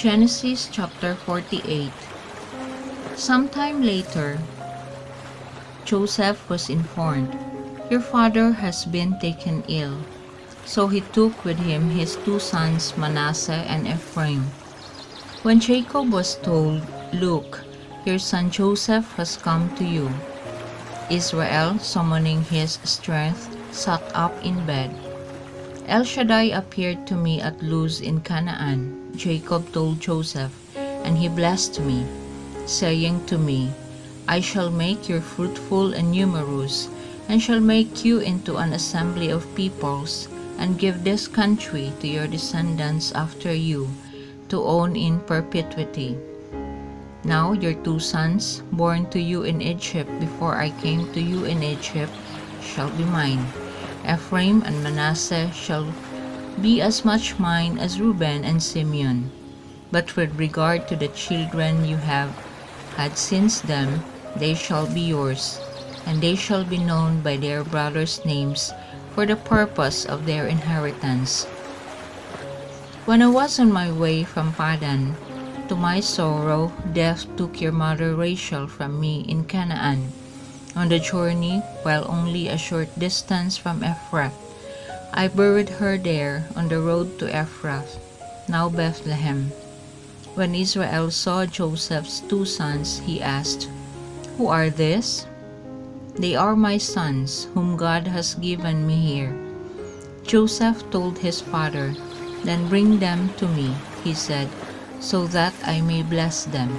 Genesis chapter 48. Sometime later, Joseph was informed, "Your father has been taken ill." So he took with him his two sons Manasseh and Ephraim. When Jacob was told, "Look, your son Joseph has come to you," Israel, summoning his strength, sat up in bed. "El Shaddai appeared to me at Luz in Canaan," Jacob told Joseph, "and he blessed me, saying to me, I shall make you fruitful and numerous, and shall make you into an assembly of peoples, and give this country to your descendants after you, to own in perpetuity. Now your two sons, born to you in Egypt before I came to you in Egypt, shall be mine. Ephraim and Manasseh shall be as much mine as Reuben and Simeon. But with regard to the children you have had since them, they shall be yours, and they shall be known by their brothers' names for the purpose of their inheritance." When I was on my way from Padan, to my sorrow, death took your mother Rachel from me in Canaan. On the journey, while only a short distance from Ephrath, I buried her there on the road to Ephrath, now Bethlehem. When Israel saw Joseph's two sons, he asked, "Who are these?" "They are my sons, whom God has given me here." Joseph told his father, "Then bring them to me," he said, "so that I may bless them."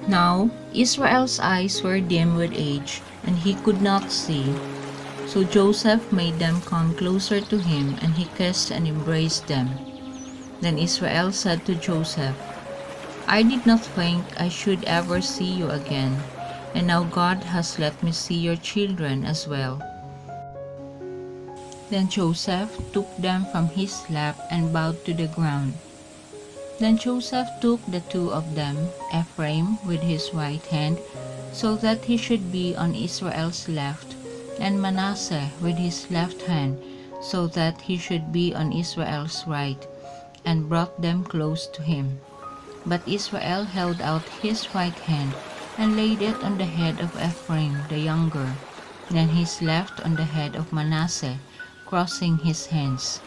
Now Israel's eyes were dim with age, and he could not see. So Joseph made them come closer to him, and he kissed and embraced them. Then Israel said to Joseph, "I did not think I should ever see you again, and now God has let me see your children as well." Then Joseph took them from his lap and bowed to the ground. Then Joseph took the two of them, Ephraim with his right hand, so that he should be on Israel's left, and Manasseh with his left hand, so that he should be on Israel's right, and brought them close to him. But Israel held out his right hand, and laid it on the head of Ephraim the younger, then his left on the head of Manasseh, crossing his hands.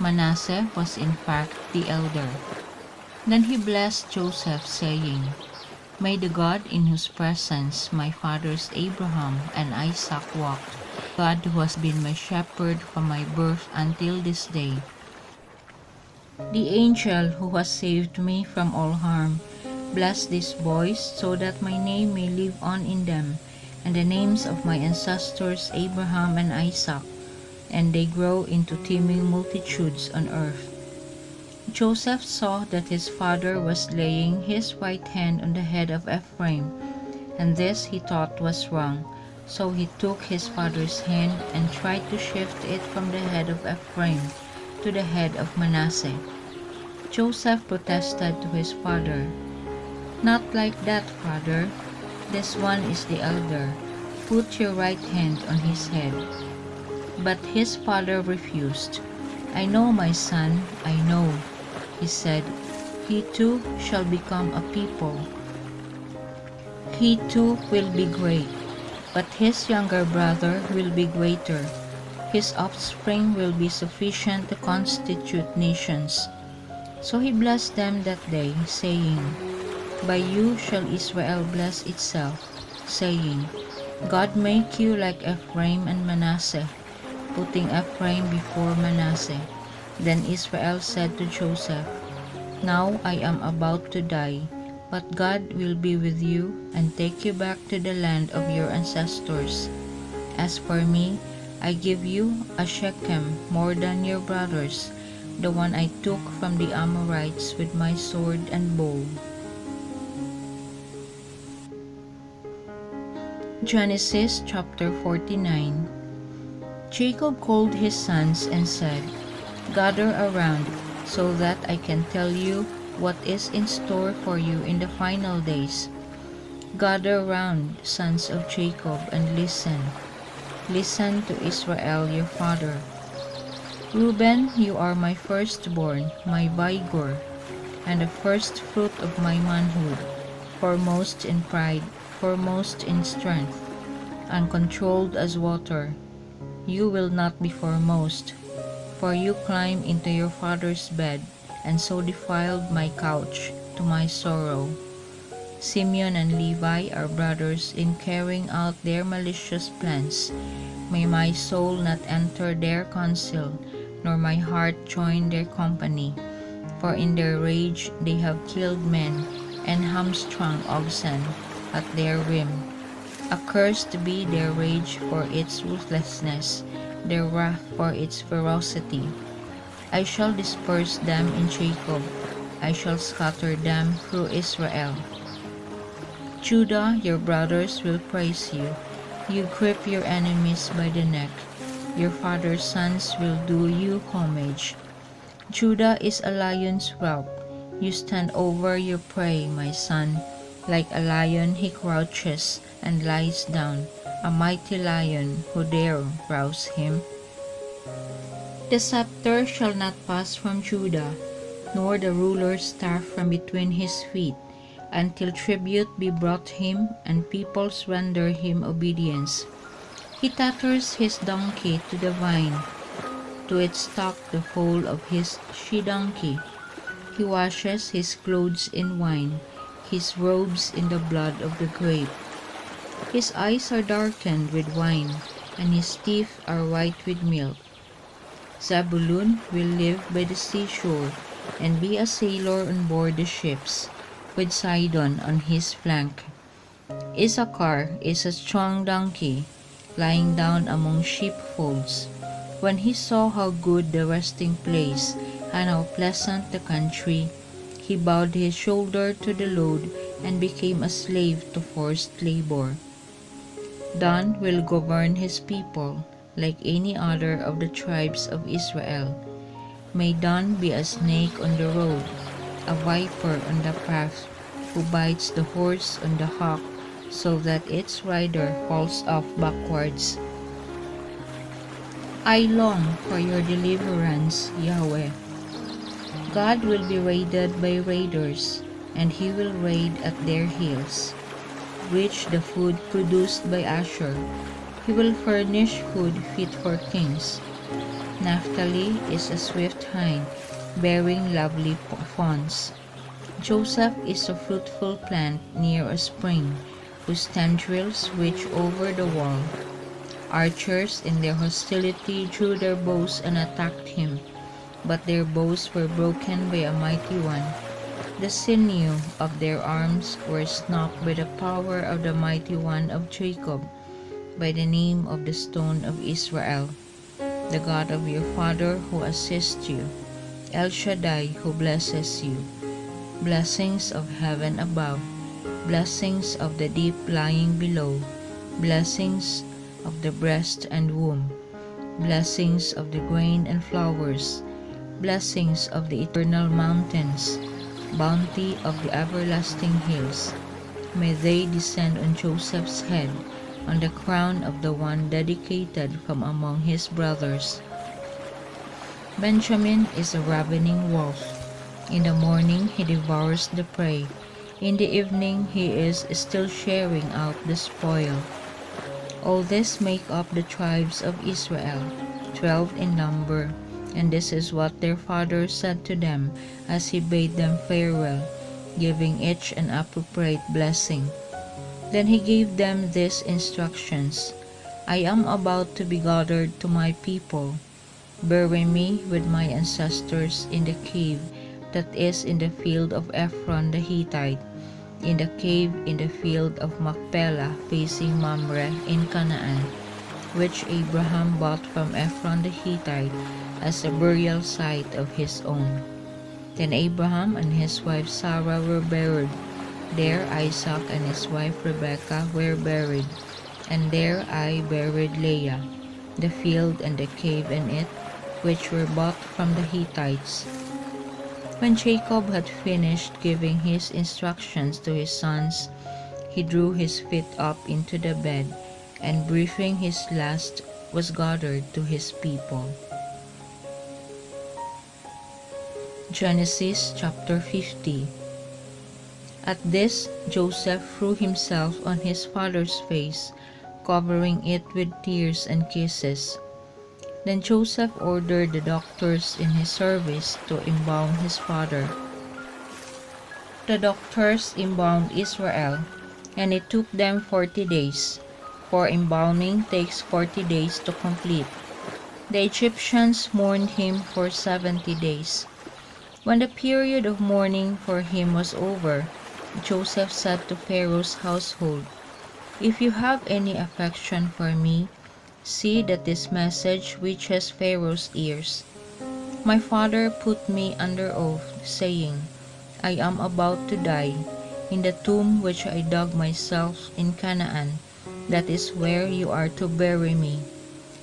Manasseh was in fact the elder. Then he blessed Joseph, saying, "May the God in whose presence my fathers Abraham and Isaac walked, God who has been my shepherd from my birth until this day, the angel who has saved me from all harm, bless these boys so that my name may live on in them, and the names of my ancestors Abraham and Isaac, and they grow into teeming multitudes on earth." Joseph saw that his father was laying his right hand on the head of Ephraim, and this he thought was wrong. So he took his father's hand and tried to shift it from the head of Ephraim to the head of Manasseh. Joseph protested to his father, "Not like that, father. This one is the elder. Put your right hand on his head." But his father refused. "I know, my son, I know," he said. "He too shall become a people. He too will be great, but his younger brother will be greater. His offspring will be sufficient to constitute nations." So he blessed them that day, saying, "By you shall Israel bless itself," saying, "God make you like Ephraim and Manasseh," putting Ephraim before Manasseh. Then Israel said to Joseph, "Now I am about to die, but God will be with you and take you back to the land of your ancestors. As for me, I give you a Shechem more than your brothers, the one I took from the Amorites with my sword and bow." Genesis chapter 49. Jacob called his sons and said, "Gather around, so that I can tell you what is in store for you in the final days. Gather round, sons of Jacob, and listen. Listen to Israel your father. Reuben, you are my firstborn, my vigor, and the first fruit of my manhood, foremost in pride, foremost in strength, uncontrolled as water. You will not be foremost, for you climbed into your father's bed, and so defiled my couch, to my sorrow. Simeon and Levi are brothers in carrying out their malicious plans. May my soul not enter their council, nor my heart join their company. For in their rage they have killed men, and hamstrung oxen at their rim. Accursed be their rage for its ruthlessness, their wrath for its ferocity. I shall disperse them in Jacob, I shall scatter them through Israel. Judah, your brothers will praise you. You grip your enemies by the neck. Your father's sons will do you homage. Judah is a lion's whelp. You stand over your prey, my son. Like a lion he crouches and lies down, a mighty lion who dare rouse him. The scepter shall not pass from Judah, nor the ruler's staff from between his feet, until tribute be brought him, and peoples render him obedience. He tethers his donkey to the vine, to its stock the foal of his she-donkey. He washes his clothes in wine, his robes in the blood of the grape. His eyes are darkened with wine, and his teeth are white with milk. Zabulun will live by the seashore, and be a sailor on board the ships, with Sidon on his flank. Issachar is a strong donkey, lying down among sheepfolds. When he saw how good the resting place, and how pleasant the country, he bowed his shoulder to the load, and became a slave to forced labor. Dan will govern his people, like any other of the tribes of Israel. May Dan be a snake on the road, a viper on the path, who bites the horse on the hock, so that its rider falls off backwards. I long for your deliverance, Yahweh. God will be raided by raiders, and he will raid at their heels. Rich the food produced by Asher, he will furnish food fit for kings. Naphtali is a swift hind, bearing lovely fawns. Joseph is a fruitful plant near a spring, whose tendrils reach over the wall. Archers in their hostility drew their bows and attacked him, but their bows were broken by a mighty one. The sinew of their arms were snapped by the power of the mighty one of Jacob, by the name of the stone of Israel, the God of your father who assists you, El Shaddai who blesses you. Blessings of heaven above, blessings of the deep lying below, blessings of the breast and womb, blessings of the grain and flowers, blessings of the eternal mountains, bounty of the everlasting hills. May they descend on Joseph's head, on the crown of the one dedicated from among his brothers. Benjamin is a ravening wolf. In the morning he devours the prey. In the evening he is still sharing out the spoil. All this make up the tribes of Israel, 12 in number, and this is what their father said to them as he bade them farewell, giving each an appropriate blessing. Then he gave them these instructions: I am about to be gathered to my people. Bury me with my ancestors in the cave that is in the field of Ephron the Hittite, in the cave in the field of Machpelah facing Mamre in Canaan, which Abraham bought from Ephron the Hittite as a burial site of his own. Then Abraham and his wife Sarah were buried. There Isaac and his wife Rebekah were buried, and there I buried Leah, the field and the cave in it, which were bought from the Hittites. When Jacob had finished giving his instructions to his sons, he drew his feet up into the bed, and breathing his last was gathered to his people. Genesis chapter 50. At this, Joseph threw himself on his father's face, covering it with tears and kisses. Then Joseph ordered the doctors in his service to embalm his father. The doctors embalmed Israel, and it took them 40 days, for embalming takes 40 days to complete. The Egyptians mourned him for 70 days. When the period of mourning for him was over, Joseph said to Pharaoh's household, "If you have any affection for me, see that this message reaches Pharaoh's ears. My father put me under oath, saying, 'I am about to die. In the tomb which I dug myself in Canaan, that is where you are to bury me.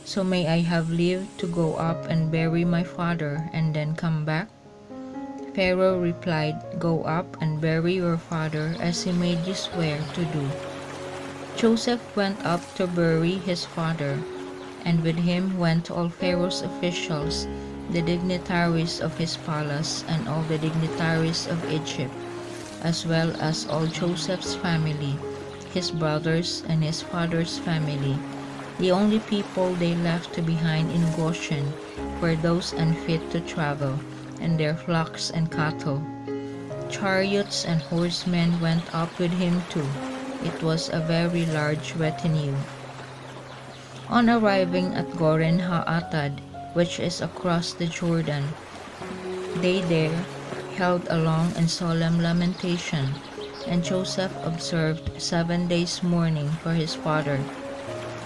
So may I have leave to go up and bury my father and then come back?' Pharaoh replied, 'Go up and bury your father as he made you swear to do.' Joseph went up to bury his father, and with him went all Pharaoh's officials, the dignitaries of his palace, and all the dignitaries of Egypt, as well as all Joseph's family, his brothers, and his father's family. The only people they left behind in Goshen were those unfit to travel, and their flocks and cattle. Chariots and horsemen went up with him too. It was a very large retinue. On arriving at Goren Ha'atad, which is across the Jordan, they there held a long and solemn lamentation, and Joseph observed 7 days mourning for his father.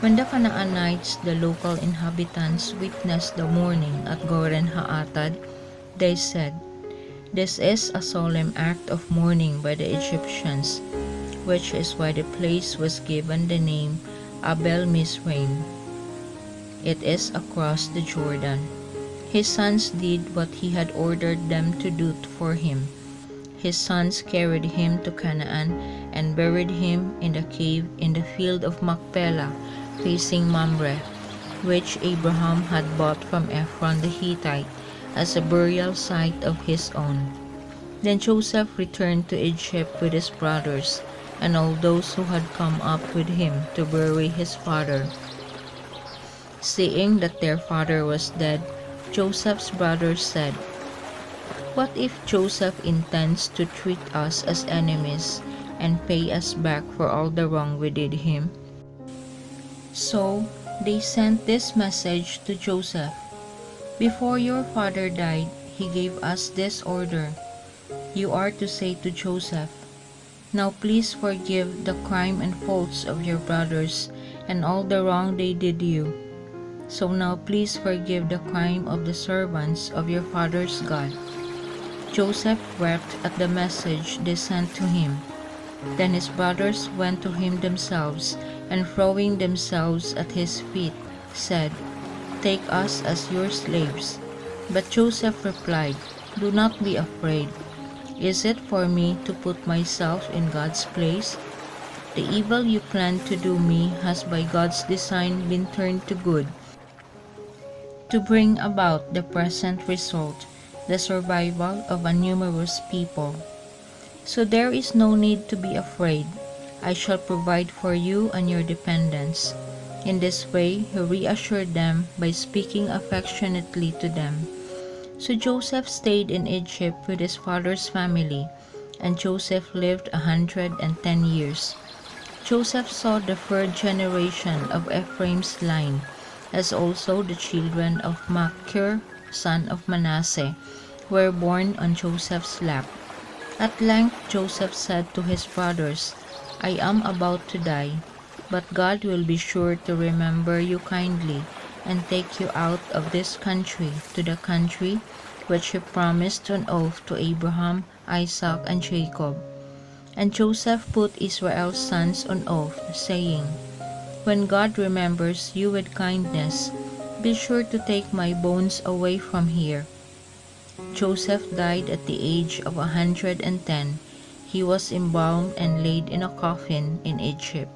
When the Canaanites, the local inhabitants, witnessed the mourning at Goren Ha'atad, they said, "This is a solemn act of mourning by the Egyptians," which is why the place was given the name Abel Mizraim. It is across the Jordan. His sons did what he had ordered them to do for him. His sons carried him to Canaan and buried him in the cave in the field of Machpelah, facing Mamre, which Abraham had bought from Ephron the Hittite as a burial site of his own. Then Joseph returned to Egypt with his brothers and all those who had come up with him to bury his father. Seeing that their father was dead, Joseph's brothers said, "What if Joseph intends to treat us as enemies and pay us back for all the wrong we did him?" So they sent this message to Joseph, "Before your father died, he gave us this order. You are to say to Joseph, 'Now please forgive the crime and faults of your brothers and all the wrong they did you. So now please forgive the crime of the servants of your father's God.'" Joseph wept at the message they sent to him. Then his brothers went to him themselves, and throwing themselves at his feet, said, "Take us as your slaves." But Joseph replied, "Do not be afraid. Is it for me to put myself in God's place? The evil you planned to do me has by God's design been turned to good, to bring about the present result, the survival of a numerous people. So there is no need to be afraid. I shall provide for you and your dependents." In this way he reassured them by speaking affectionately to them. So Joseph stayed in Egypt with his father's family, and Joseph lived 110 years. Joseph saw the third generation of Ephraim's line, as also the children of Machir, son of Manasseh, were born on Joseph's lap. At length Joseph said to his brothers, "I am about to die, but God will be sure to remember you kindly and take you out of this country to the country which he promised on oath to Abraham, Isaac, and Jacob." And Joseph put Israel's sons on oath, saying, "When God remembers you with kindness, be sure to take my bones away from here." Joseph died at the age of 110. He was embalmed and laid in a coffin in Egypt.